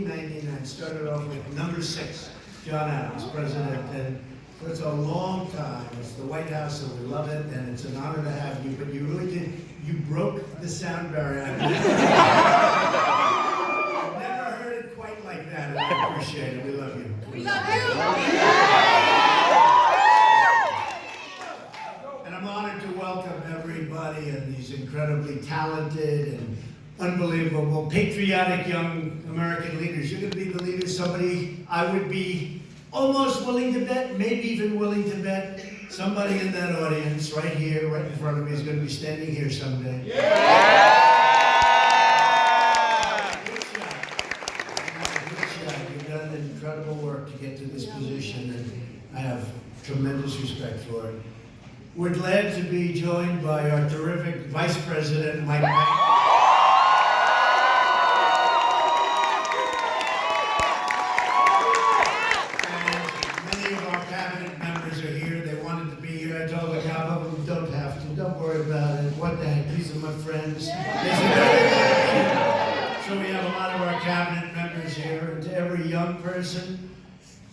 1999. Started off with number 6, John Adams, president. And so it's a long time. It's the White House, and we love it. And it's an honor to have you. But you really did. You broke the sound barrier. I've never heard it quite like that. And I appreciate it. We love you. We love you. And I'm honored to welcome everybody and these incredibly talented and unbelievable, patriotic young American leaders. You're going to be the leader, somebody I would be almost willing to bet, maybe even willing to bet, somebody in that audience right here, right in front of me, is going to be standing here someday. Yeah! Good job. Good job. You've done incredible work to get to this position, and I have tremendous respect for it. We're glad to be joined by our terrific Vice President, Mike Pence. I told a couple of them, don't have to, don't worry about it. What the heck, these are my friends. So we have a lot of our cabinet members here, and to every young person,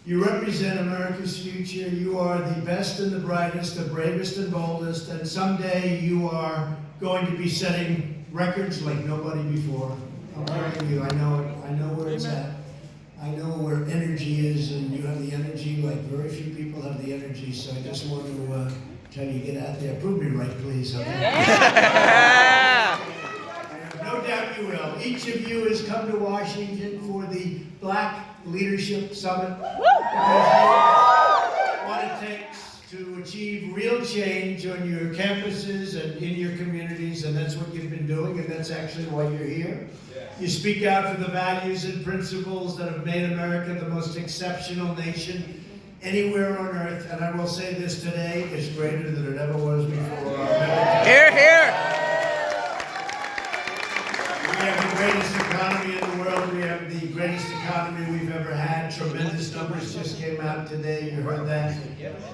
you represent America's future. You are the best and the brightest, the bravest and boldest, and someday you are going to be setting records like nobody before. I'm telling you, I know it. I know where it's at. I know where energy is, and you have the energy like very few people have the energy, so I just want to tell you, get out there. Prove me right, please. Okay? Yeah! I have no doubt you will. Each of you has come to Washington for the Black Leadership Summit because you know what it takes to achieve real change on your campuses and in your communities, and that's what you've been doing, and that's actually why you're here. You speak out for the values and principles that have made America the most exceptional nation anywhere on earth. And I will say this today, it's greater than it ever was before. Here, here! We have the greatest economy in the world. We have the greatest economy we've ever had. Tremendous numbers just came out today. You heard that.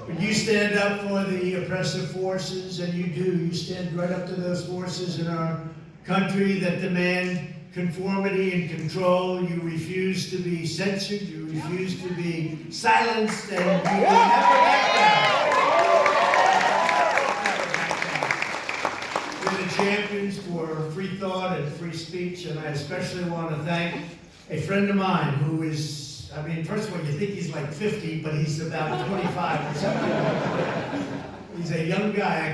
But you stand up for the oppressive forces, and you do. You stand right up to those forces in our country that demand conformity and control. You refuse to be censored. You refuse to be silenced, and you will never back down. We're the champions for free thought and free speech, and I especially want to thank a friend of mine who is, I mean, first of all, you think he's like 50, but he's about 25 or something. He's a young guy.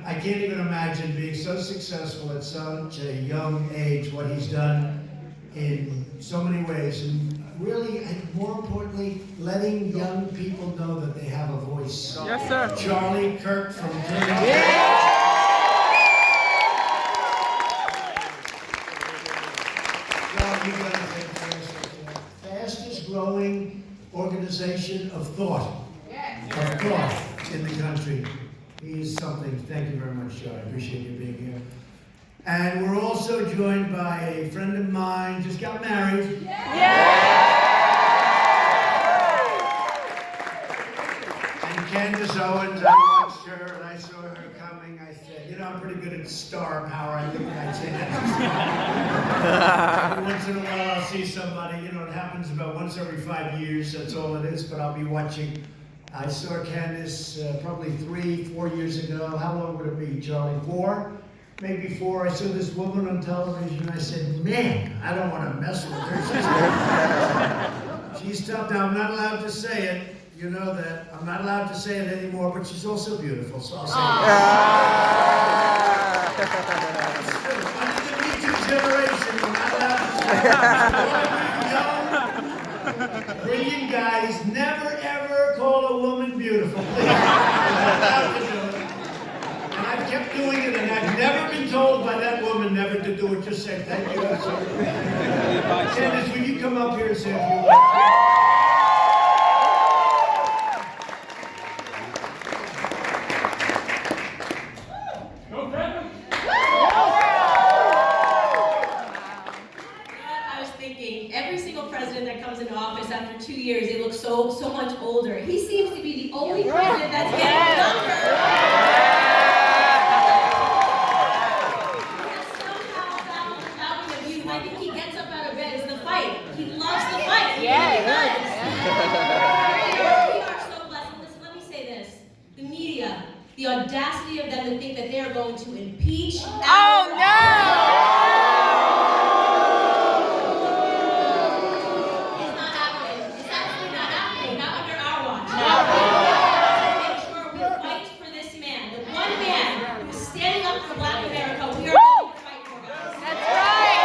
I can't even imagine being so successful at such a young age, what he's done in so many ways. And really, and more importantly, letting young people know that they have a voice. Yes, sir. Charlie Kirk from Cleveland. You've done a fantastic job. Fastest growing organization of thought. Of thought in the country. He is something. Thank you very much, Joe. I appreciate you being here. And we're also joined by a friend of mine, just got married. And Candace Owens, I watched her and I saw her coming. I said, you know, I'm pretty good at star power. I think I'd say that. Every once in a while I'll see somebody, you know, it happens about once every 5 years, that's all it is, but I'll be watching. I saw Candace probably 3-4 years ago. How long would it be, Charlie? 4? Maybe 4. I saw this woman on television and I said, man, I don't want to mess with her. She's tough. Now, I'm not allowed to say it. You know that. I'm not allowed to say it anymore, but she's also beautiful, so I'll say it. Under the Me Too generation, I'm not allowed to say it. Young, brilliant guys, never ever call a woman beautiful. Please. I'm not allowed to do it. And I've kept doing it, and I've never been told by that woman never to do it. Just say thank you. Candace, will you come up here and say a few words? Every single president that comes into office after 2 years, they look so much older. He seems to be the only president that's getting younger. He has somehow found a view. I think he gets up out of bed. It's the fight. He loves are so blessed. Listen, let me say this. The media, the audacity of them to think that they are going to impeach Oh no! It's not happening. It's absolutely not happening. Not under our watch. Make sure we fight for this man. The one man who is standing up for Black America, we are going to fight for, guys. That's right!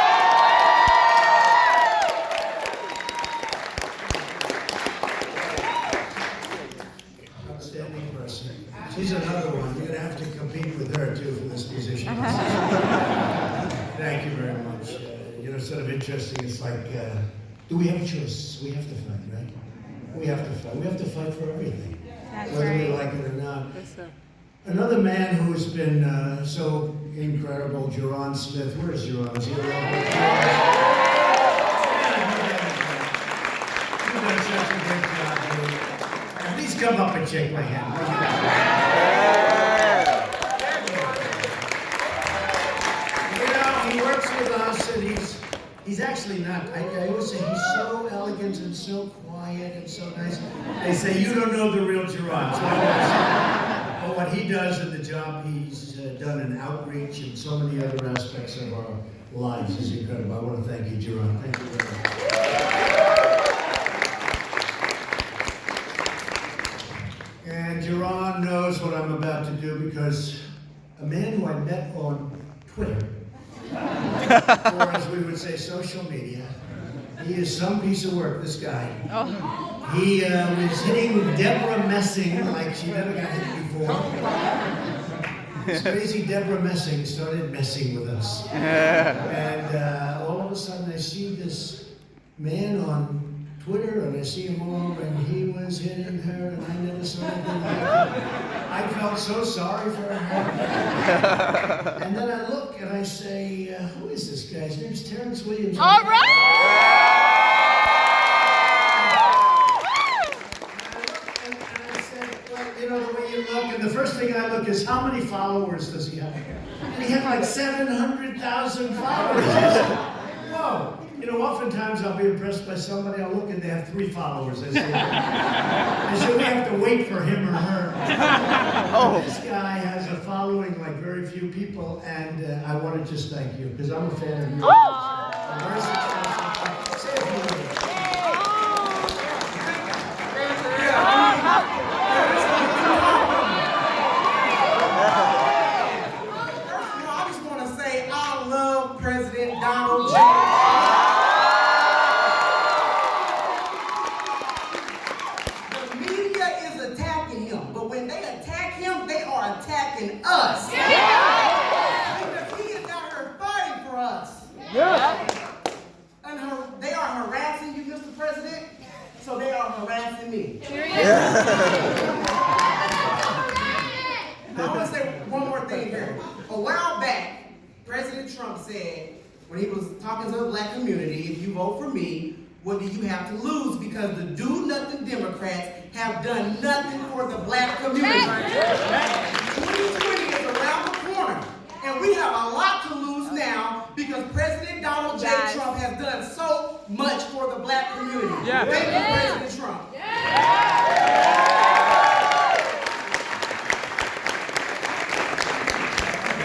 Outstanding person. She's another one. You're going to have to compete with her, too, for this position. Thank you very much. Sort of interesting. It's like, do we have a choice? We have to fight, right? We have to fight. We have to fight for everything, whether we like it or not. Another man who's been so incredible, Jerron Smith. Where's Jerron? Is he around? You've done such a great job, dude. Please come up and shake my hand. He works with us, and he's actually not. I always say he's so elegant and so quiet and so nice. They say you don't know the real Jerron. But what he does in the job he's done in outreach and so many other aspects of our lives is incredible. I want to thank you, Jerron. Thank you very much. And Jerron knows what I'm about to do because a man who I met on Twitter, or as we would say, social media, he is some piece of work, this guy. He was hitting Deborah Messing like she never got hit before. This crazy Deborah Messing started messing with us. And all of a sudden I see this man on Twitter, and I see him all over, and he was hitting her, and I never saw anything like it. I felt so sorry for her. And then I look and I say, who is this guy? His name's Terrence Williams. All right! And I said, well, the way you look, and the first thing I look is, how many followers does he have? And he had like 700,000 followers. I said, whoa. Oftentimes I'll be impressed by somebody, I'll look and they have 3 followers. I say, we have to wait for him or her. This guy has a following like very few people, and I want to just thank you, because I'm a fan of yours. I'm very successful. Say a few words. I just want to say I love President Donald J. Attacking us. Because he is out here fighting for us. And they are harassing you, Mr. President, so they are harassing me. Now, I want to say one more thing here. A while back, President Trump said, when he was talking to the Black community, if you vote for me, what do you have to lose? Because the do-nothing Democrats have done nothing for the Black community. 2020 is around the corner, and we have a lot to lose now because President Donald J. Trump has done so much for the Black community. Thank you, President Trump.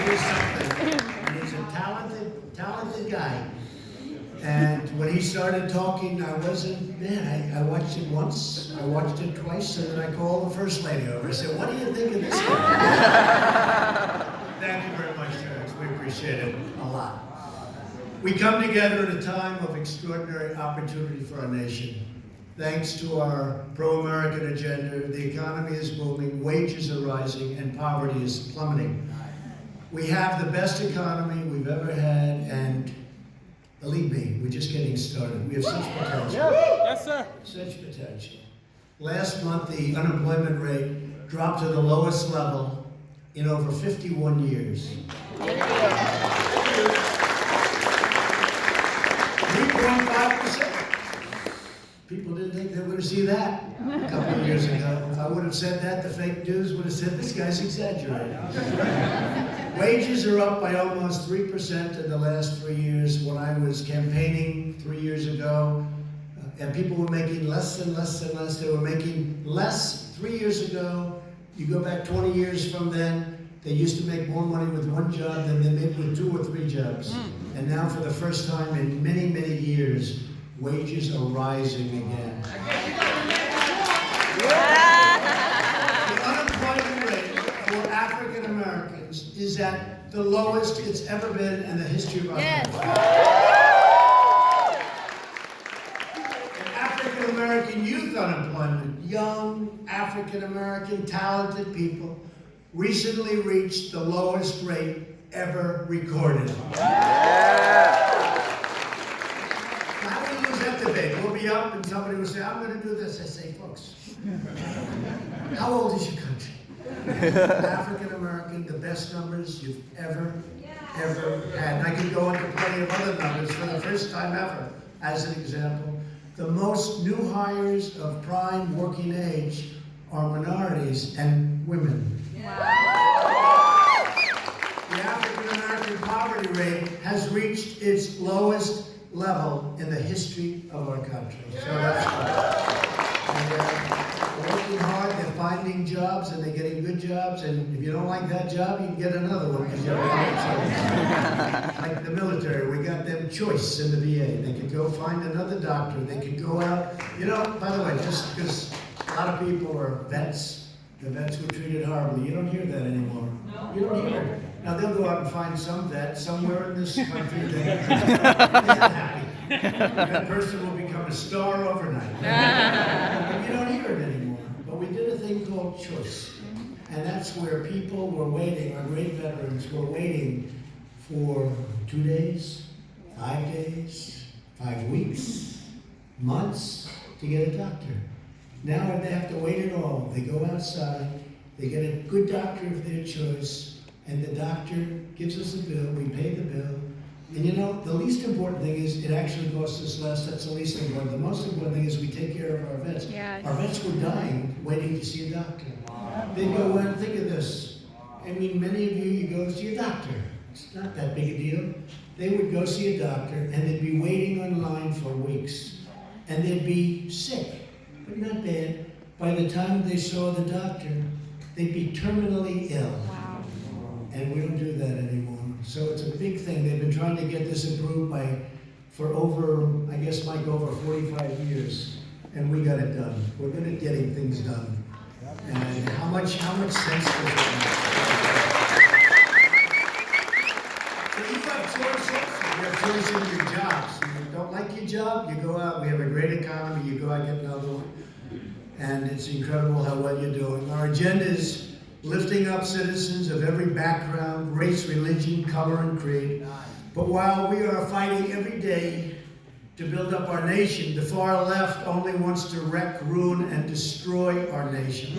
He's something. He's a talented guy. And when he started talking, I wasn't, I watched it once, I watched it twice, and then I called the First Lady over. I said, what do you think of this guy? Thank you very much, Terrence. We appreciate it a lot. We come together at a time of extraordinary opportunity for our nation. Thanks to our pro-American agenda, the economy is booming, wages are rising, and poverty is plummeting. We have the best economy we've ever had, and believe me, we're just getting started. We have such potential. Yes, sir. Such potential. Last month, the unemployment rate dropped to the lowest level in over 51 years. 3.5%. People didn't think they would see that a couple of years ago. If I would have said that, the fake news would have said this guy's exaggerating. Wages are up by almost 3% in the last 3 years. When I was campaigning 3 years ago, and people were making less and less and less. They were making less 3 years ago. You go back 20 years from then, they used to make more money with one job than they made with 2 or 3 jobs. And now for the first time in many, many years, wages are rising again. The unemployment rate for African Americans is at the lowest it's ever been in the history of our country. And African American youth unemployment, young African American talented people, recently reached the lowest rate ever recorded. How do we lose that debate? We'll be up and somebody will say, I'm going to do this. I say, folks, how old is your country? African American, the best numbers you've ever had. And I could go into plenty of other numbers for the first time ever, as an example. The most new hires of prime working age are minorities and women. The African American poverty rate has reached its lowest level in the history of our country. So that's good. And they're working hard, they're finding jobs, and they're getting good jobs. And if you don't like that job, you can get another one because you're like the military, we got them choice in the VA. They could go find another doctor. They could go out. You know, by the way, just because a lot of people are vets, the vets were treated horribly. You don't hear that anymore. You don't hear it. Now they'll go out and find some vet somewhere in this country that happy. That person will become a star overnight. But you don't hear it anymore. But we did a thing called choice. And that's where people were waiting, our great veterans were waiting for 2 days, 5 days, 5 weeks, months to get a doctor. Now they have to wait at all. They go outside, they get a good doctor of their choice, and the doctor gives us a bill, we pay the bill. And you know, the least important thing is it actually costs us less. That's the least important. The most important thing is we take care of our vets. Yes. Our vets were dying waiting to see a doctor. They go in, think of this. I mean, many of you go see a doctor. It's not that big a deal. They would go see a doctor and they'd be waiting online for weeks. And they'd be sick, but not bad. By the time they saw the doctor, they'd be terminally ill. Wow. And we don't do that anymore. So it's a big thing. They've been trying to get this approved for over, I guess, Mike, over 45 years. And we got it done. We're good at getting things done. And how much sense does it make? So you have choices. You have choices in your jobs. You don't like your job, you go out. We have a great economy. You go out and get another one. And it's incredible how well you're doing. Our agenda is lifting up citizens of every background, race, religion, color, and creed. But while we are fighting every day to build up our nation, the far left only wants to wreck, ruin, and destroy our nation.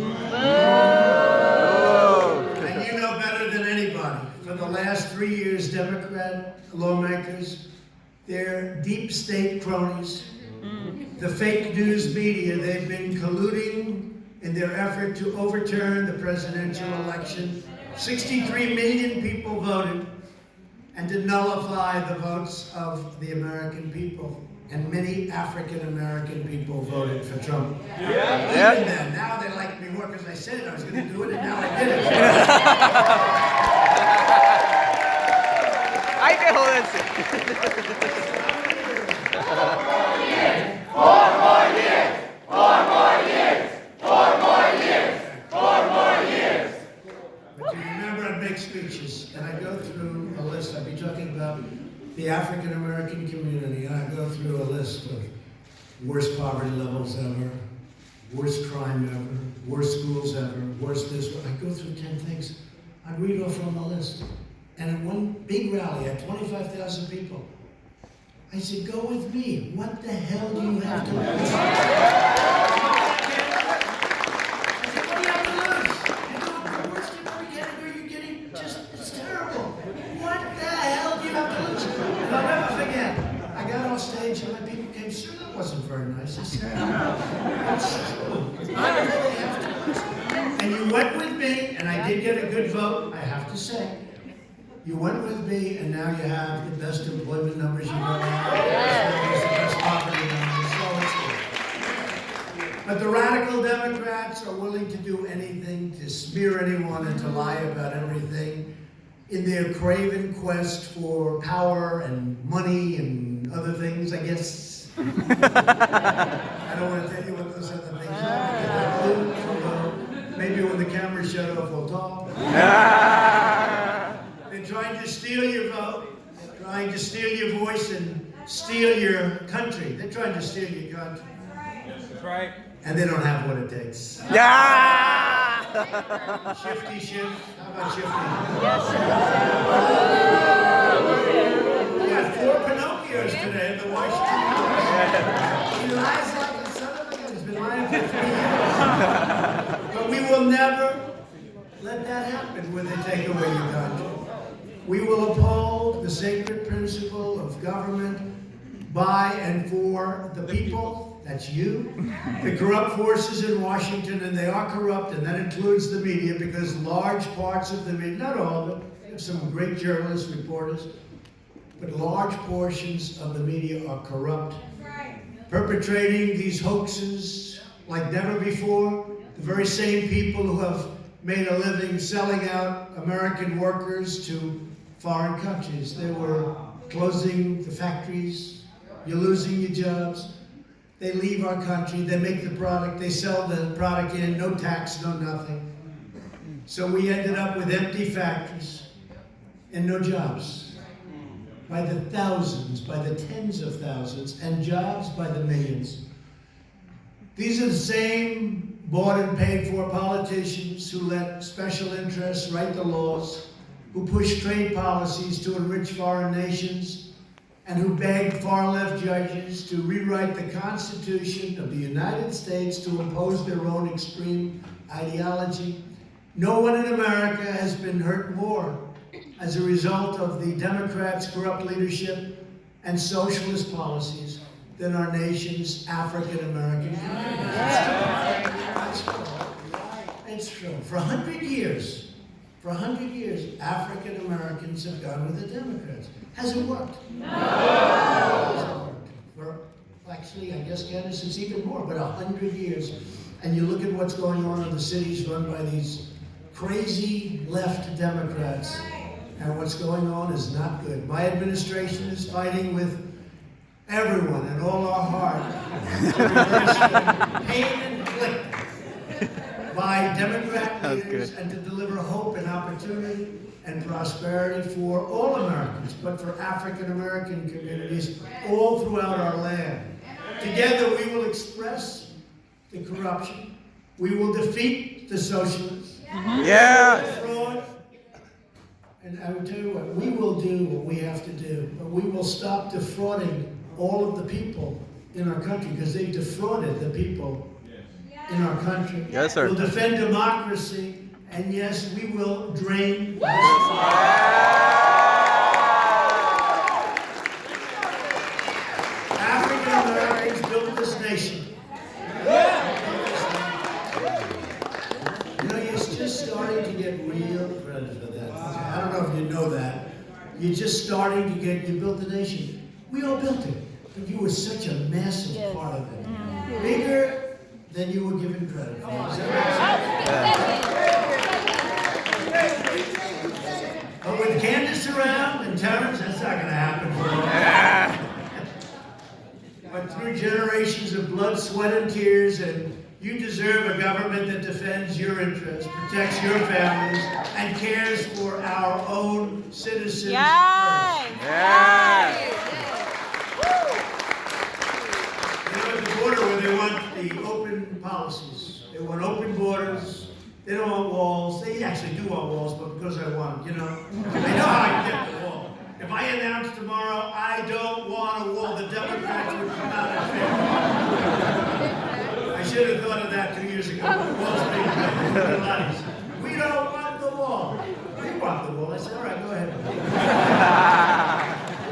And you know better than anybody, for the last 3 years, Democrat lawmakers, they're deep state cronies, the fake news media, they've been colluding in their effort to overturn the presidential election. 63 million people voted, and to nullify the votes of the American people. And many African American people voted for Trump. Yeah. Even then, now they like me more because I said I was going to do it, and now I did it. Hay que joderse. But you remember I make speeches, and I go through a list. I'll be talking about the African American community, and I go through a list of worst poverty levels ever, worst crime ever, worst schools ever, worst this. I go through 10 things. I read off from the list. And at one big rally, I had 25,000 people. I said, go with me. What the hell do you have to lose? I said, what do you have to lose? You know, the worst in every category you're getting, it's terrible. What the hell do you have to lose? And I'll never forget. I got on stage and my people came, sir, that wasn't very nice. I said, that's true. I really have to lose. And you went with me, and I did get a good vote, I have to say. You went with me, and now you have the best employment numbers you've ever had, the best poverty numbers, so it's good. But the radical Democrats are willing to do anything to smear anyone and to lie about everything in their craven quest for power and money and other things, I guess. I don't want to tell you what those other things are. Maybe when the camera's shut off, we'll talk. They're trying to steal your vote, trying to steal your voice and steal your country. They're trying to steal your country. That's right. And they don't have what it takes. Yeah! Shifty shift. How about shifty? We got 4 Pinocchios today in the Washington Post. He lies like the son of a gun. He's been lying for 3 years. But we will never let that happen when they take away your country. We will uphold the sacred principle of government by and for the people. That's you. The corrupt forces in Washington, and they are corrupt, and that includes the media, because large parts of the media, not all of it, we have some great journalists, reporters, but large portions of the media are corrupt, perpetrating these hoaxes like never before. The very same people who have made a living selling out American workers to foreign countries. They were closing the factories. You're losing your jobs. They leave our country, they make the product, they sell the product in, no tax, no nothing. So we ended up with empty factories and no jobs. By the thousands, by the tens of thousands, and jobs by the millions. These are the same bought and paid for politicians who let special interests write the laws, who push trade policies to enrich foreign nations, and who begged far-left judges to rewrite the Constitution of the United States to impose their own extreme ideology. No one in America has been hurt more as a result of the Democrats' corrupt leadership and socialist policies than our nation's African-American communities. It's true. For 100 years, African-Americans have gone with the Democrats. Has it worked? No! Hasn't worked. Actually, I guess, Candace, it's even more, but 100 years. And you look at what's going on in the cities run by these crazy left Democrats, and what's going on is not good. My administration is fighting with everyone and all our heart to reverse the pain inflicted by Democrat leaders and to deliver hope and opportunity and prosperity for all Americans, but for African American communities all throughout our land. Together we will express the corruption. We will defeat the socialists. Yeah. The fraud. And I will tell you what, we will do what we have to do. But we will stop defrauding all of the people in our country, because they've defrauded the people in our country. Yes, sir. We'll defend democracy, and yes, we will drain. African Americans built this nation. You know, you're just starting to get real credit for that. I don't know if you know that. You're just starting to get, you built the nation. We all built it, but you were such a massive part of it. Bigger than you were given credit for. Is that right? But with Candace around and Terrence, that's not going to happen for long. But through generations of blood, sweat, and tears, and you deserve a government that defends your interests, protects your families, and cares for our own citizens first. You know, at the border where they want the open policies, they want open borders. They don't want walls. They actually do want walls, but because I want them, you know. I know how I get the wall. If I announce tomorrow, I don't want a wall, the Democrats would come out and say, I should have thought of that 2 years ago. Wall Street, we don't want the wall. We want the wall. I said, all right, go ahead.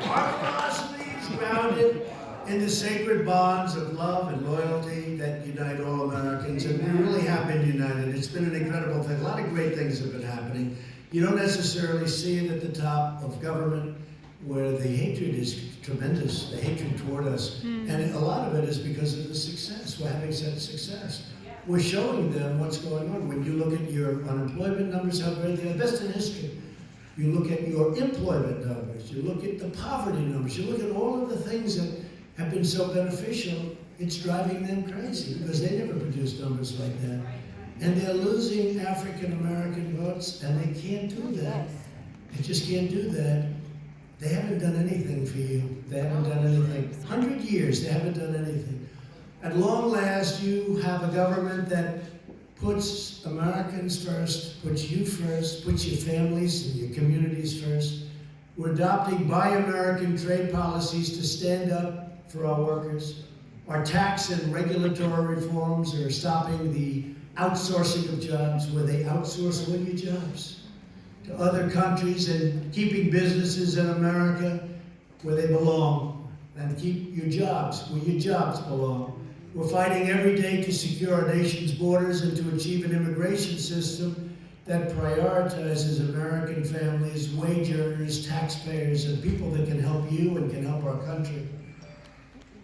Our philosophy is grounded in the sacred bonds of love and loyalty that unite all Americans, and we really have been united. It's been an incredible thing. A lot of great things have been happening. You don't necessarily see it at the top of government, where the hatred is tremendous, the hatred toward us. And a lot of it is because of the success. We're having 5% success. We're showing them what's going on. When you look at your unemployment numbers, how great they are, best in history. You look at your employment numbers, you look at the poverty numbers, you look at all of the things that have been so beneficial, it's driving them crazy because they never produced numbers like that. And they're losing African American votes, and they can't do that. They just can't do that. They haven't done anything for you. They haven't done anything. 100 years, they haven't done anything. At long last, you have a government that puts Americans first, puts you first, puts your families and your communities first. We're adopting Buy American trade policies to stand up for our workers. Our tax and regulatory reforms are stopping the outsourcing of jobs, where they outsource all your jobs to other countries, and keeping businesses in America where they belong, and keep your jobs where your jobs belong. We're fighting every day to secure our nation's borders and to achieve an immigration system that prioritizes American families, wage earners, taxpayers, and people that can help you and can help our country.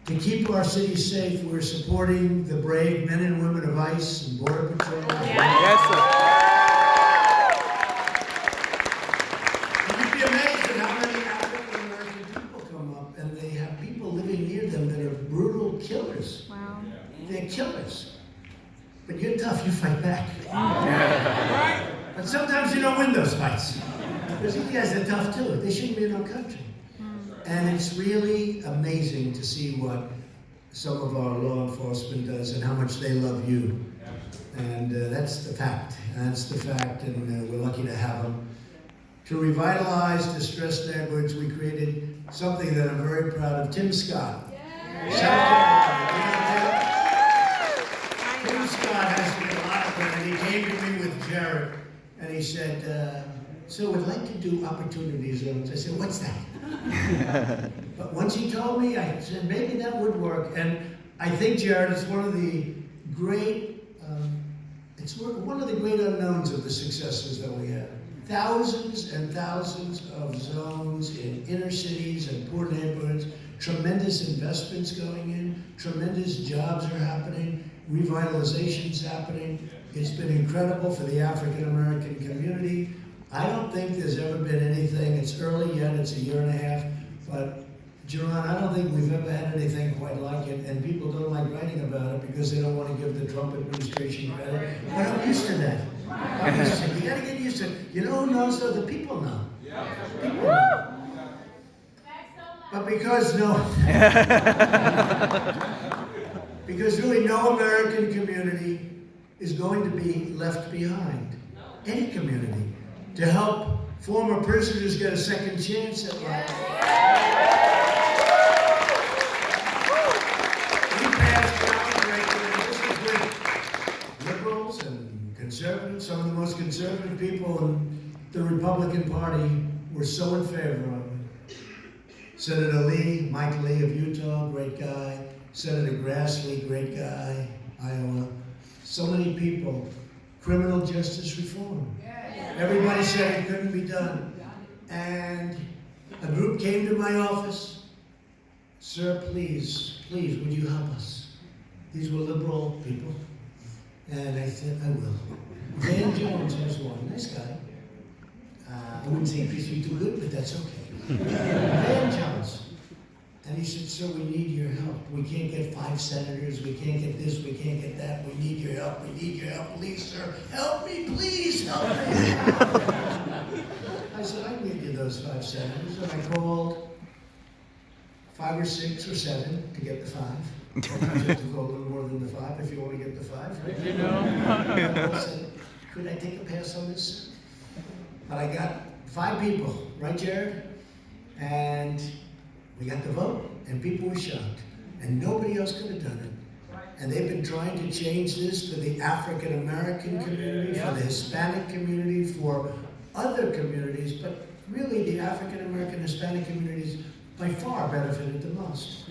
To keep our cities safe, we're supporting the brave men and women of ICE and Border Patrol. Yes, sir. You'd be amazed at how many African American people come up, and they have people living near them that are brutal killers. Wow. They're killers. But you're tough, you fight back. But sometimes you don't win those fights. Because you guys are tough too. They shouldn't be in our country. And it's really amazing to see what some of our law enforcement does and how much they love you. And that's the fact. That's the fact, and we're lucky to have them. To revitalize distressed neighborhoods, we created something that I'm very proud of. Tim Scott. Tim Scott has to be a lot of fun, and he came to me with Jared, and he said, so we'd like to do opportunity zones. I said, what's that? But once he told me, I said, maybe that would work. And I think, Jared, it's one of the great, unknowns of the successes that we have. Thousands and thousands of zones in inner cities and poor neighborhoods, tremendous investments going in, tremendous jobs are happening, revitalization's happening. It's been incredible for the African American community. I don't think there's ever been anything, it's early yet, it's a year and a half, but Jerron, I don't think we've ever had anything quite like it, and people don't like writing about it because they don't want to give the Trump administration credit. But I'm used to that. I'm used to it. You gotta get used to it. You know who knows though? The people know. People know. But because really no American community is going to be left behind. Any community. To help former prisoners get a second chance at life. We passed groundbreaking, and this is with liberals and conservatives. Some of the most conservative people in the Republican Party were so in favor of it. Senator Lee, Mike Lee of Utah, great guy. Senator Grassley, great guy, Iowa. So many people. Criminal justice reform. Everybody said it couldn't be done. And a group came to my office. Sir, please, would you help us? These were liberal people. And I said, I will. Dan Jones was one, nice guy. I wouldn't say he's too good, but that's okay. Dan Jones. And he said, sir, we need your help. We can't get 5 senators. We can't get this. We can't get that. We need your help. We need your help. Please, sir. Help me. Please help me. I said, I can get you those 5 senators. And I called 5 or 6 or 7 to get the 5. Sometimes you have to go a little more than the 5 if you want to get the 5. Right? You know. I said, could I take a pass on this? But I got 5 people. Right, Jared? And we got the vote, and people were shocked, and nobody else could have done it. And they've been trying to change this for the African American community, for the Hispanic community, for other communities, but really the African American Hispanic communities by far benefited the most.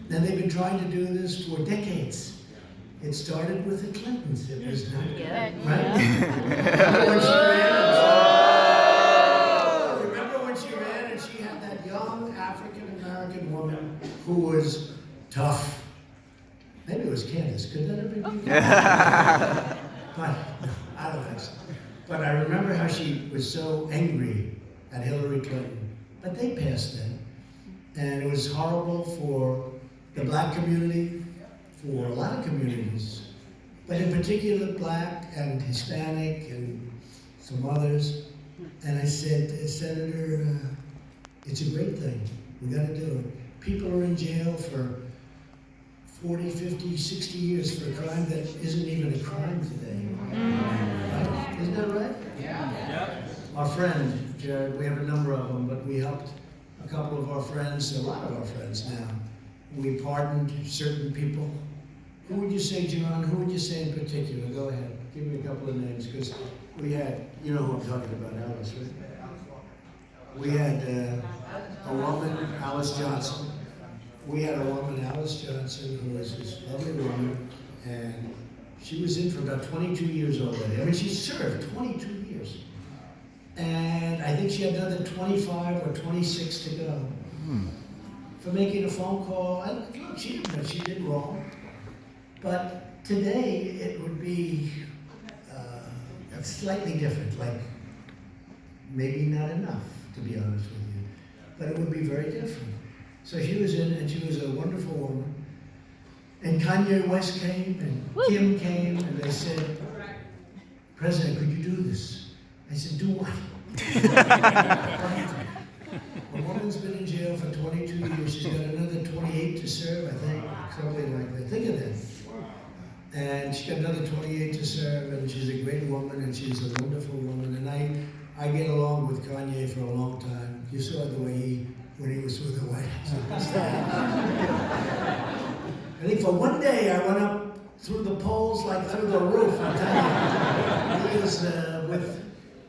And they've been trying to do this for decades. It started with the Clintons. It was not Remember when she ran and she had that young African American woman who was tough. Maybe it was Candace. Could that have been you? But no, I don't think so. But I remember how she was so angry at Hillary Clinton. But they passed that. And it was horrible for the black community, for a lot of communities, but in particular black and Hispanic and some others. And I said, Senator, it's a great thing. We got to do it. People are in jail for 40, 50, 60 years for a crime that isn't even a crime today. Right? Isn't that right? Yeah. Our friend, Jared, we have a number of them, but we helped a couple of our friends, a lot of our friends now. We pardoned certain people. Who would you say, John? Who would you say in particular? Go ahead. Give me a couple of names, because we had, you know who I'm talking about, Alice, right? We had a woman, Alice Johnson. We had a woman, Alice Johnson, who was this lovely woman, and she was in for about 22 years already. I mean, she served 22 years. And I think she had another 25 or 26 to go. For making a phone call. And look, she didn't know she did wrong. But today, it would be slightly different, like maybe not enough, to be honest with you. But it would be very different. So she was in, and she was a wonderful woman. And Kanye West came, and Kim came, and they said, President, could you do this? I said, do what? A woman's been in jail for 22 years. She's got another 28 to serve, I think, something like that. Think of that. And she's got another 28 to serve, and she's a great woman, and she's a wonderful woman. And I get along with Kanye for a long time. You saw the way when he was with the White House. I think for one day I went up through the poles like through the roof. I'm telling you, he was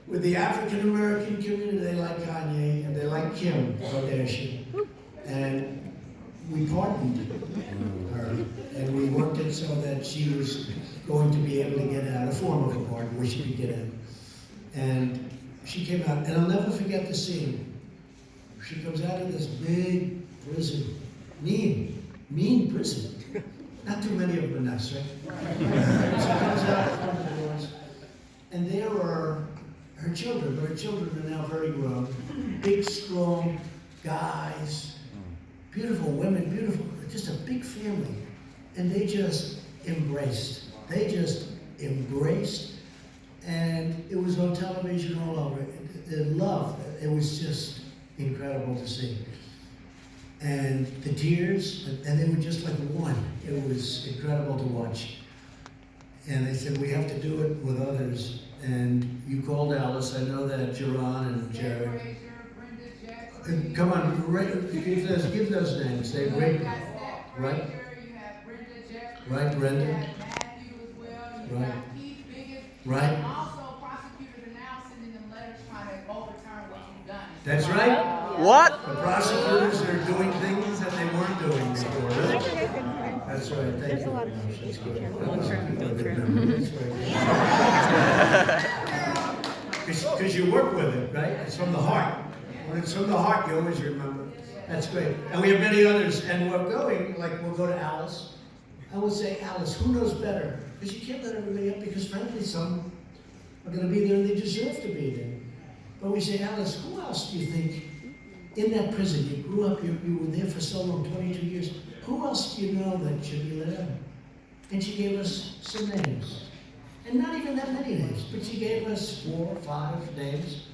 with the African American community. They like Kanye and they like Kim Kardashian, and we pardoned her, and we worked it so that she was going to be able to get out, a form of a pardon where she could get out. And she came out, and I'll never forget the scene. She comes out of this big prison, mean prison. Not too many of them in that, right? She comes out of front of the doors, and there are her children, but her children are now very grown. Big, strong guys, beautiful women, beautiful, just a big family. And they just embraced. And it was on television all over. The love, it was just incredible to see. And the tears, and they were just like one. It was incredible to watch. And they said, we have to do it with others. And you called Alice, I know that, Jerron and Jared. Come on, give those names. They right? Right, Brenda? Right. Right. And also, prosecutors are now sending them letters trying to overturn what you've done. That's right. What? The prosecutors are doing things that they weren't doing before. That's right. Thank you very much. That's good. Because you work with it, right? It's from the heart. When it's from the heart, you always remember. That's great. And we have many others. And we're going, like we'll go to Alice. I would say, Alice, who knows better? Because you can't let everybody up, because frankly, some are going to be there and they deserve to be there. But we say, Alice, who else do you think in that prison, you grew up, you were there for so long, 22 years, who else do you know that should be let out? And she gave us some names. And not even that many names, but she gave us 4 or 5 names.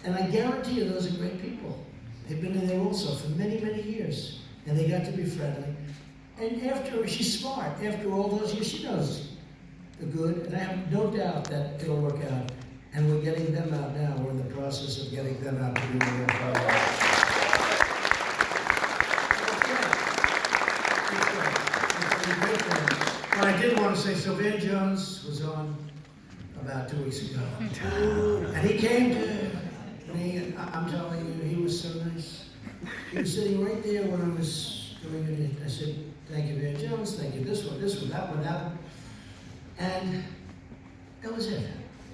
And I guarantee you, those are great people. They've been in there also for many, many years. And they got to be friendly. And she's smart. After all those years, she knows the good. And I have no doubt that it'll work out. And we're getting them out now. We're in the process of getting them out to be with their father. But I did want to say, Sylvan Jones was on about 2 weeks ago. And he came to me, and I'm telling you, he was so nice. He was sitting right there when I was doing it. I said, thank you, Van Jones, thank you, this one, that one. And that was it.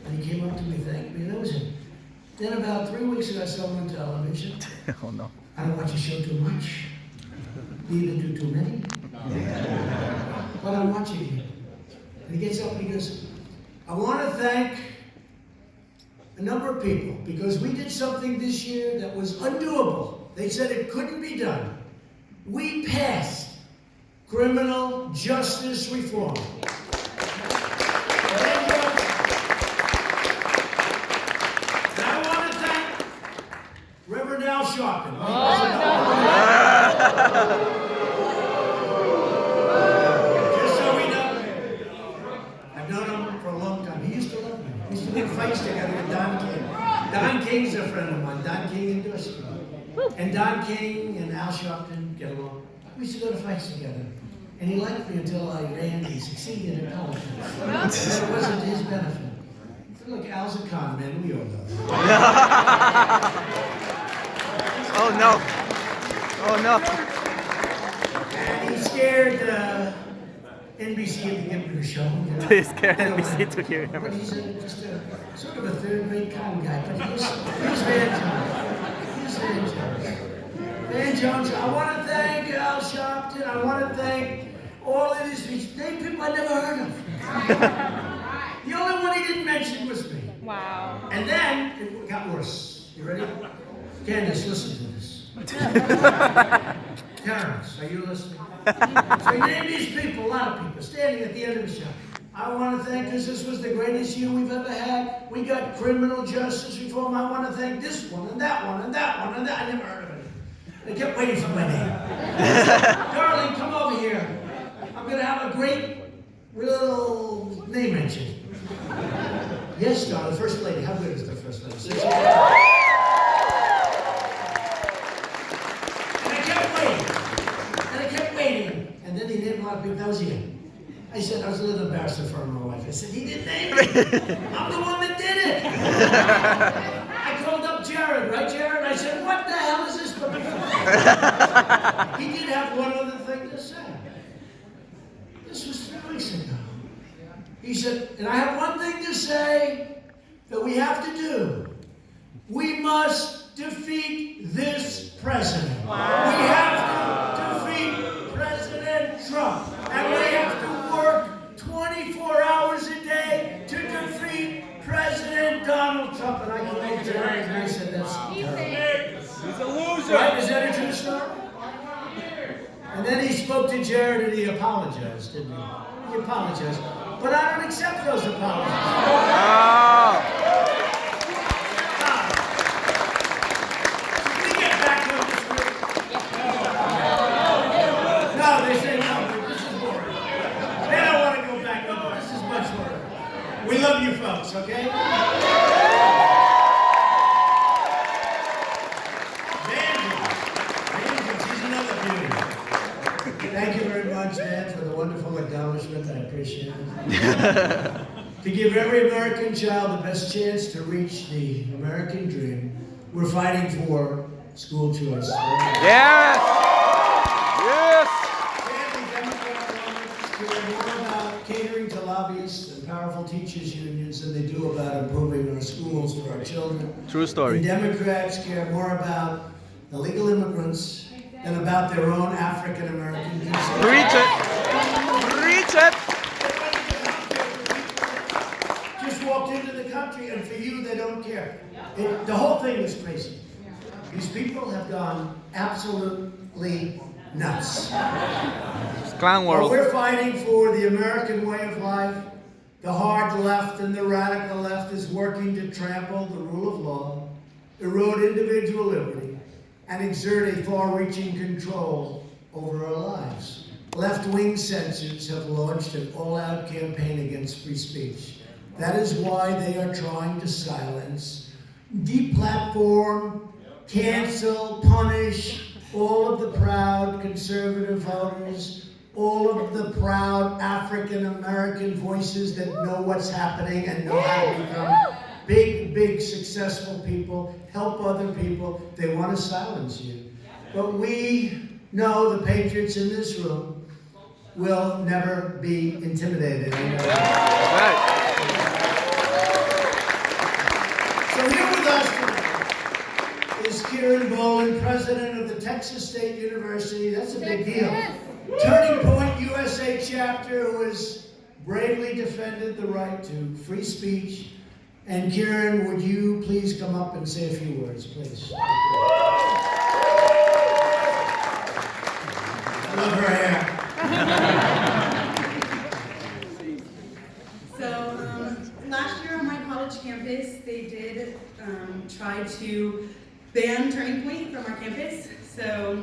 And he came up to me, thanked me, and that was it. Then about 3 weeks ago, I saw him on television. Oh no. I don't watch your show too much. Do you even do too many? but I'm watching you. And he gets up and he goes, I want to thank a number of people because we did something this year that was undoable. They said it couldn't be done. We passed criminal justice reform. And I want to thank Reverend Al Sharpton. Just so we know, I've known him for a long time. He used to love me. We used to make fights together with Don King. Don King's a friend of mine. Don King endorsed me. And Don King and Al Sharpton get along. We used to go to fights together. And he liked me until I ran and succeeded in politics. And it wasn't to his benefit. Look, Al's a con man, we all know. Oh no. Oh no. And he scared NBC into giving him a show. He scared NBC to hear him. But he's just a sort of a third-rate con guy. But he's Van Jones. He's Van Jones. Van Jones, I want to thank Al Sharpton. I want to thank all of these people I never heard of. The only one he didn't mention was me. Wow. And then it got worse. You ready? Candace, listen to this. Terrence, are you listening? So he named these people, a lot of people, standing at the end of the show. I want to thank, because this was the greatest year we've ever had. We got criminal justice reform. I want to thank this one and that one and that one and that. I never heard of it. They kept waiting for my name. Darling, come over here. I'm going to have a great little name mention. Yes, darling, the First Lady. How good is the First Lady? And I kept waiting. And then he named a lot of people. That was it. I said, I was a little embarrassed in front of my wife. I said, he didn't name me. I'm the one that did it. I called up Jared, right, Jared? I said, what the hell is this? But before, he did have one other thing to say. This was 3 weeks ago. He said, and I have one thing to say that we have to do. We must defeat this president. Wow. We have to defeat President Trump. And we have to work 24 hours a day to defeat President Donald Trump. And I called Jared and I said, that's terrible. He's a loser. Right? Is that a true story? And then he spoke to Jared and he apologized, didn't he? He apologized. But I don't accept those apologies. Oh. Can we get back on the script? No, they say no, this is boring. They don't want to go back on this. This is much work. We love you folks, okay? Vangelis, she's another beauty. Thank you very much, man, for the wonderful acknowledgement. I appreciate it. To give every American child the best chance to reach the American dream, we're fighting for school choice. Yes. Yes. Family Democrat more about catering to lobbyists and powerful teachers unions than they do about improving our schools for our children. True story. And Democrats care more about illegal immigrants than about their own African American people. Preach it. Preach it. Just walked into the country, and for you, they don't care. The whole thing is crazy. These people have gone absolutely nuts. It's clown What world. we're fighting for, the American way of life, the hard left and the radical left is working to trample the rule of law, erode individual liberty, and exert a far-reaching control over our lives. Left-wing censors have launched an all-out campaign against free speech. That is why they are trying to silence, deplatform, cancel, punish all of the proud conservative voters, all of the proud African-American voices that know what's happening and know how to become big, successful people, help other people. They want to silence you. But we know the patriots in this room will never be intimidated. Right. So here with us today is Kieran Boland, president of the Texas State University. That's a big deal. Turning Point USA chapter, who has bravely defended the right to free speech. And Kieran, would you please come up and say a few words, please? I love her hair. So, last year on my college campus, they did try to ban Turning Point from our campus. So,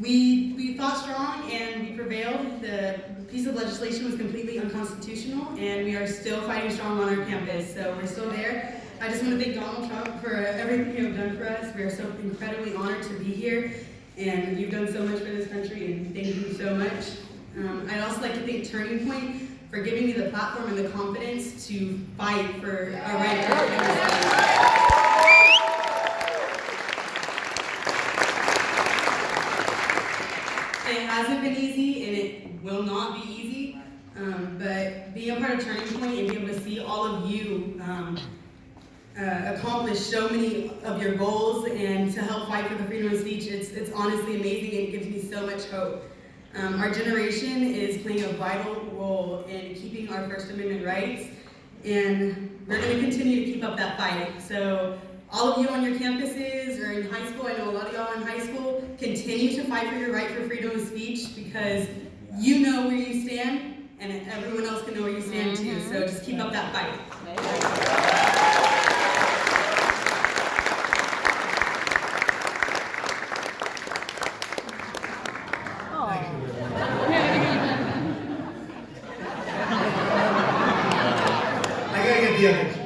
we fought strong and we prevailed. The piece of legislation was completely unconstitutional, and we are still fighting strong on our campus. So we're still there. I just want to thank Donald Trump for everything you have done for us. We are so incredibly honored to be here, and you've done so much for this country, and thank you so much. I'd also like to thank Turning Point for giving me the platform and the confidence to fight for our right to freedom. It hasn't been easy, and it will not be easy, but being a part of Turning Point and being able to see all of you accomplish so many of your goals and to help fight for the freedom of speech, it's honestly amazing, and it gives me so much hope. Our generation is playing a vital role in keeping our First Amendment rights, and we're going to continue to keep up that fight. So all of you on your campuses or in high school, I know a lot of y'all in high school, continue to fight for your right for freedom of speech, because you know where you stand, and everyone else can know where you stand too. So just keep up that fight. Thank you. I gotta get the other two.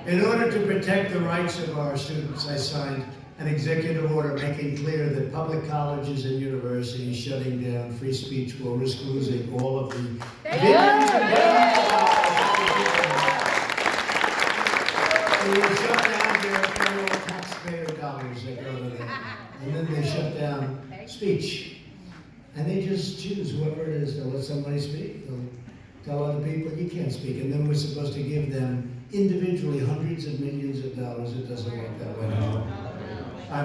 In order to protect the rights of our students, I signed an executive order making clear that public colleges and universities shutting down free speech will risk losing all of the billions and billions of dollars. They will shut down their federal taxpayer dollars that go to them. And then they shut down speech. And they just choose whoever it is. They'll let somebody speak. They'll tell other people you can't speak. And then we're supposed to give them individually hundreds of millions of dollars. It doesn't work that way.